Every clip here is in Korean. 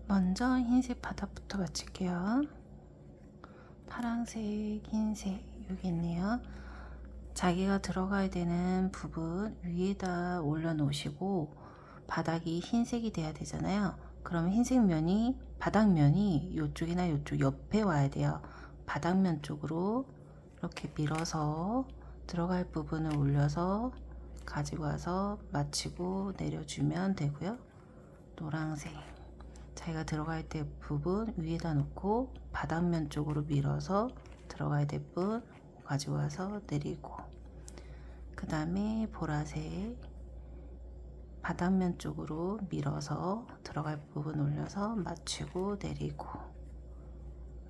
먼저 흰색 바닥부터 맞출게요. 파란색, 흰색 여기 있네요. 자기가 들어가야 되는 부분 위에다 올려 놓으시고 바닥이 흰색이 돼야 되잖아요. 그러면 흰색 면이 바닥면이 이쪽이나 이쪽 옆에 와야 돼요. 바닥면 쪽으로 이렇게 밀어서 들어갈 부분을 올려서 가지고 와서 맞추고 내려주면 되고요. 노란색 자기가 들어갈 때 부분 위에다 놓고 바닥면 쪽으로 밀어서 들어가야 될 부분 가지고 와서 내리고, 그 다음에 보라색 바닥면 쪽으로 밀어서 들어갈 부분 올려서 맞추고 내리고,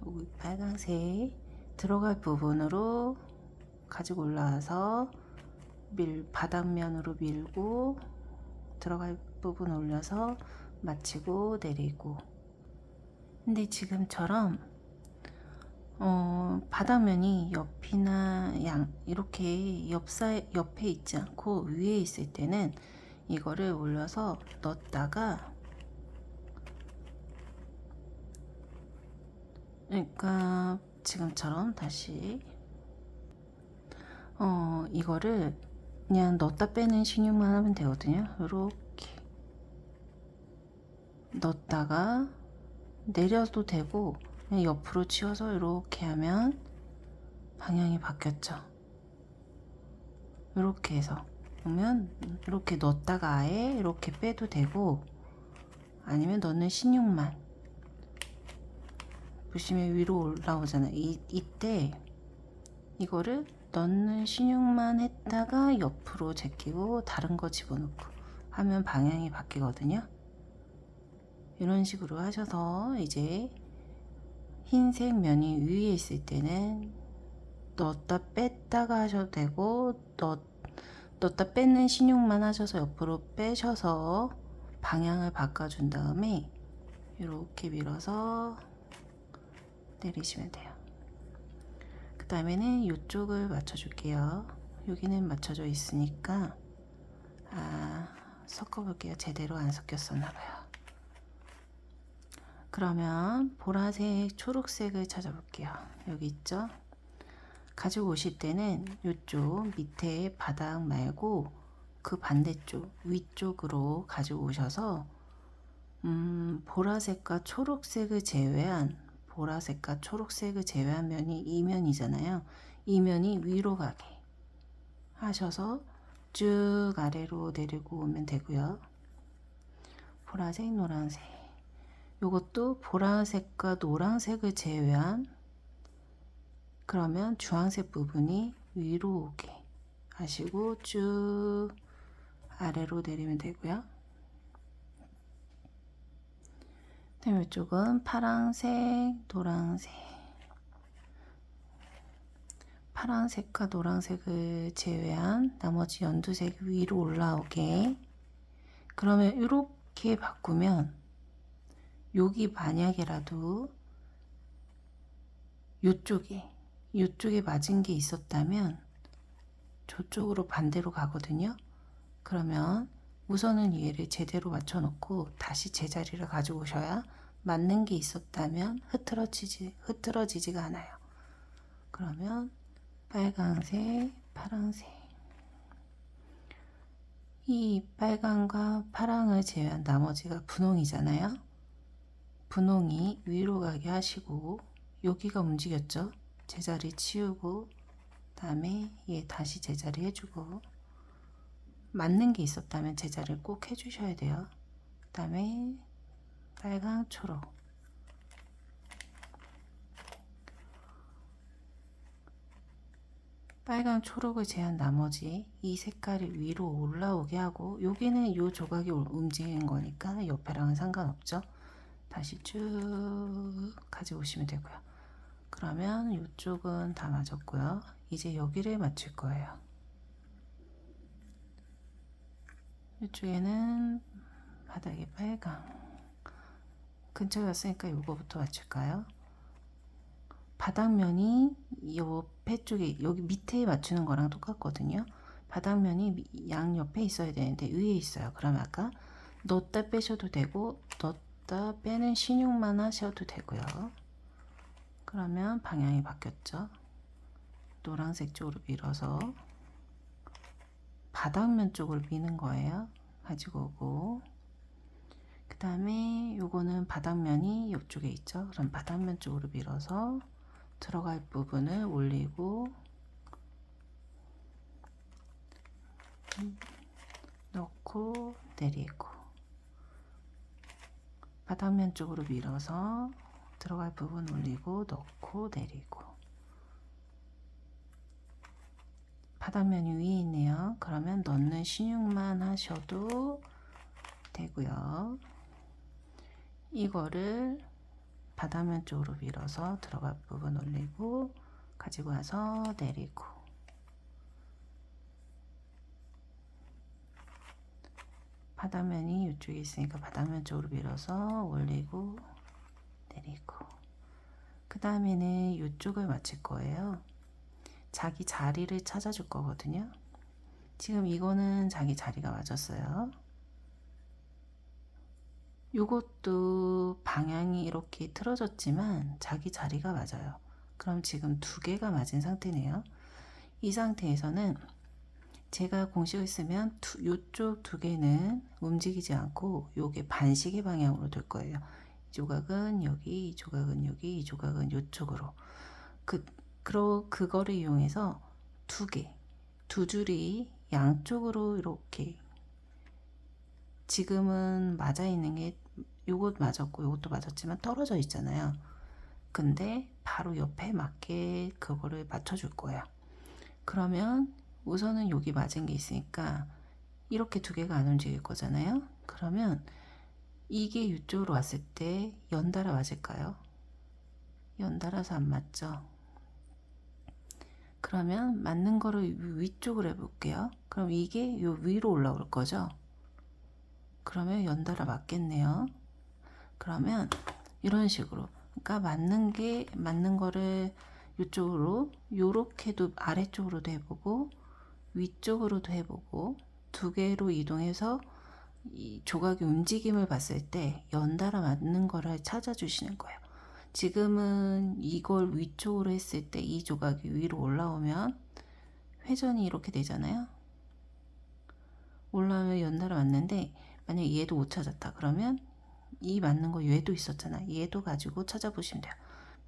여기 빨간색 들어갈 부분으로 가지고 올라와서 바닥면으로 밀고 들어갈 부분 올려서 맞추고 내리고. 근데 지금처럼 바닥면이 옆이나 이렇게 옆에 있지 않고 위에 있을 때는 이거를 올려서 넣었다가, 그러니까 지금처럼 다시 이거를 그냥 넣었다 빼는 신용만 하면 되거든요. 이렇게 넣었다가 내려도 되고 그냥 옆으로 치워서 이렇게 하면 방향이 바뀌었죠. 이렇게 해서 보면 이렇게 넣었다가 아예 이렇게 빼도 되고, 아니면 넣는 신용만 보시면 위로 올라오잖아요. 이때 이거를 넣는 신용만 했다가 옆으로 제끼고 다른 거 집어넣고 하면 방향이 바뀌거든요. 이런 식으로 하셔서 이제 흰색 면이 위에 있을 때는 넣었다 뺐다가 하셔도 되고, 넣었다 뺏는 신용만 하셔서 옆으로 빼셔서 방향을 바꿔준 다음에 이렇게 밀어서 내리시면 돼요. 그 다음에는 이쪽을 맞춰줄게요. 여기는 맞춰져 있으니까 섞어볼게요. 제대로 안 섞였었나봐요. 그러면 보라색, 초록색을 찾아볼게요. 여기 있죠? 가지고 오실 때는 이쪽 밑에 바닥 말고 그 반대쪽 위쪽으로 가지고 오셔서 보라색과 초록색을 제외한 면이 이 면이잖아요. 이 면이 위로 가게 하셔서 쭉 아래로 내리고 오면 되고요. 보라색, 노란색, 요것도 보라색과 노란색을 제외한, 그러면 주황색 부분이 위로 오게 하시고 쭉 아래로 내리면 되고요. 그다음에 이쪽은 파란색, 노란색, 파란색과 노란색을 제외한 나머지 연두색이 위로 올라오게. 그러면 이렇게 바꾸면 여기 만약에라도 요쪽에 맞은 게 있었다면 저쪽으로 반대로 가거든요. 그러면 우선은 얘를 제대로 맞춰 놓고 다시 제자리를 가지고 오셔야 맞는 게 있었다면 흐트러지지가 않아요. 그러면 빨강색, 파란색, 이 빨강과 파랑을 제외한 나머지가 분홍이잖아요. 분홍이 위로 가게 하시고, 여기가 움직였죠. 제자리 치우고 다음에 얘 다시 제자리 해주고, 맞는 게 있었다면 제자리를 꼭 해주셔야 돼요. 그 다음에 빨강, 초록, 빨강, 초록을 제한 나머지 이 색깔이 위로 올라오게 하고, 여기는 이 조각이 움직이는 거니까 옆에랑은 상관없죠. 다시 쭉 가져오시면 되고요. 그러면 이쪽은 다 맞았고요. 이제 여기를 맞출 거예요. 이쪽에는 바닥에 빨강, 근처에 왔으니까 이거부터 맞출까요? 바닥면이 옆에 쪽에 여기 밑에 맞추는 거랑 똑같거든요. 바닥면이 양 옆에 있어야 되는데 위에 있어요. 그러면 아까 넣었다 빼셔도 되고 넣었다 빼는 신용만 하셔도 되고요. 그러면 방향이 바뀌었죠. 노란색 쪽으로 밀어서 바닥면 쪽으로 미는 거예요. 가지고 오고, 그 다음에 요거는 바닥면이 이쪽에 있죠. 그럼 바닥면 쪽으로 밀어서 들어갈 부분을 올리고 넣고 내리고, 바닥면 쪽으로 밀어서 들어갈 부분 올리고 넣고 내리고. 바닥면이 위에 있네요. 그러면 넣는 신용만 하셔도 되고요. 이거를 바닥면 쪽으로 밀어서 들어갈 부분 올리고 가지고 와서 내리고, 바닥면이 이쪽에 있으니까 바닥면 쪽으로 밀어서 올리고 내리고, 그 다음에는 이쪽을 맞출 거예요. 자기 자리를 찾아줄 거거든요. 지금 이거는 자기 자리가 맞았어요. 요것도 방향이 이렇게 틀어졌지만 자기 자리가 맞아요. 그럼 지금 두 개가 맞은 상태네요. 이 상태에서는 제가 공식을 쓰면 요쪽 두 개는 움직이지 않고 요게 반시계 방향으로 돌 거예요. 이 조각은 여기, 이 조각은 여기, 이 조각은 요쪽으로. 그거를 이용해서 두 줄이 양쪽으로 이렇게, 지금은 맞아 있는 게 요것 맞았고 요것도 맞았지만 떨어져 있잖아요. 근데 바로 옆에 맞게 그거를 맞춰줄 거예요. 그러면 우선은 여기 맞은 게 있으니까 이렇게 두 개가 안 움직일 거잖아요. 그러면 이게 이쪽으로 왔을 때 연달아 맞을까요? 연달아서 안 맞죠. 그러면 맞는 거를 위쪽으로 해볼게요. 그럼 이게 요 위로 올라올 거죠. 그러면 연달아 맞겠네요. 그러면 이런 식으로, 그러니까 맞는 거를 이쪽으로, 요렇게도 아래쪽으로도 해보고 위쪽으로도 해보고, 두 개로 이동해서 이 조각의 움직임을 봤을 때 연달아 맞는 거를 찾아주시는 거예요. 지금은 이걸 위쪽으로 했을 때 이 조각이 위로 올라오면 회전이 이렇게 되잖아요. 올라오면 연달아 맞는데, 만약에 얘도 못 찾았다 그러면 이 맞는 거 얘도 있었잖아. 얘도 가지고 찾아보시면 돼요.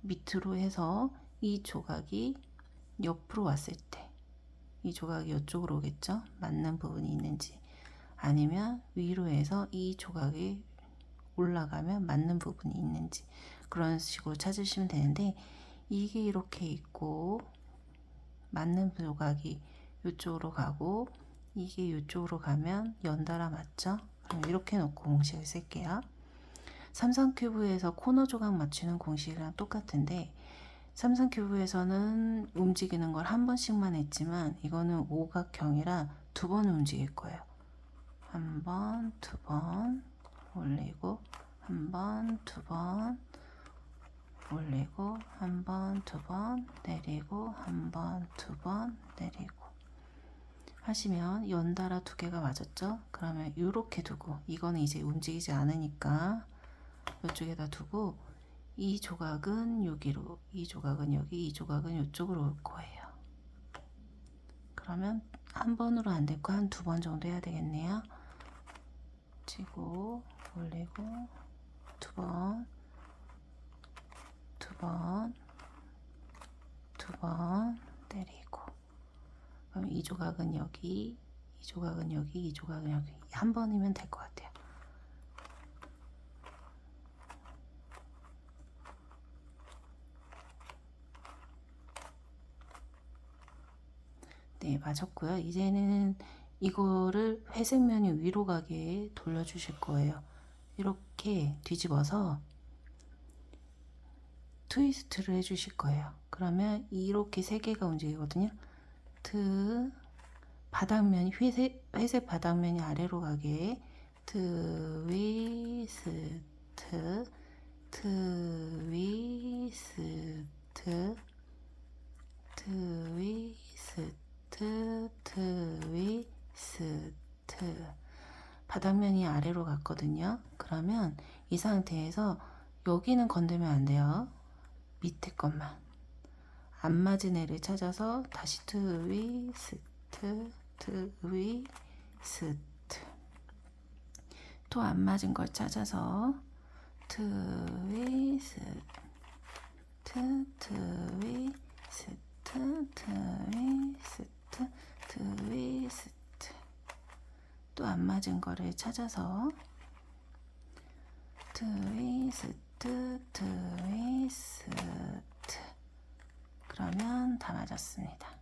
밑으로 해서 이 조각이 옆으로 왔을 때 이 조각이 이쪽으로 오겠죠. 맞는 부분이 있는지. 아니면 위로 해서 이 조각이 올라가면 맞는 부분이 있는지, 그런 식으로 찾으시면 되는데, 이게 이렇게 있고 맞는 조각이 이쪽으로 가고 이게 이쪽으로 가면 연달아 맞죠. 그럼 이렇게 놓고 공식을 쓸게요. 삼성큐브에서 코너 조각 맞추는 공식이랑 똑같은데, 삼성큐브에서는 움직이는 걸 한 번씩만 했지만 이거는 오각형이라 두 번 움직일 거예요. 한 번, 두 번 올리고, 한 번, 두 번 올리고, 한 번, 두 번 내리고, 한 번, 두 번 내리고 하시면 연달아 두 개가 맞았죠. 그러면 이렇게 두고, 이거는 이제 움직이지 않으니까 이쪽에다 두고, 이 조각은 여기로, 이 조각은 여기, 이 조각은 이쪽으로 올 거예요. 그러면 한 번으로 안 됐고 한 두 번 정도 해야 되겠네요. 치고 올리고, 두 번, 두 번, 두 번 내리고. 그럼 이 조각은 여기, 이 조각은 여기, 이 조각은 여기. 한 번이면 될 것 같아요. 네, 맞았고요. 이제는 이거를 회색면이 위로 가게 돌려주실 거예요. 이렇게 뒤집어서 트위스트를 해주실 거예요. 그러면 이렇게 세 개가 움직이거든요. 바닥면이 회색 바닥면이 아래로 가게 트위스트, 트위스트, 트위스트, 트위스트. 바닥면이 아래로 갔거든요. 그러면 이 상태에서 여기는 건들면 안 돼요. 밑에 것만. 안 맞은 애를 찾아서 다시 트위스트, 트위스트. 또 안 맞은 걸 찾아서 트위스트, 트위스트, 트위스트, 트위스트. 또 안 맞은 거를 찾아서 트위스트, 트위스트. 그러면 다 맞았습니다.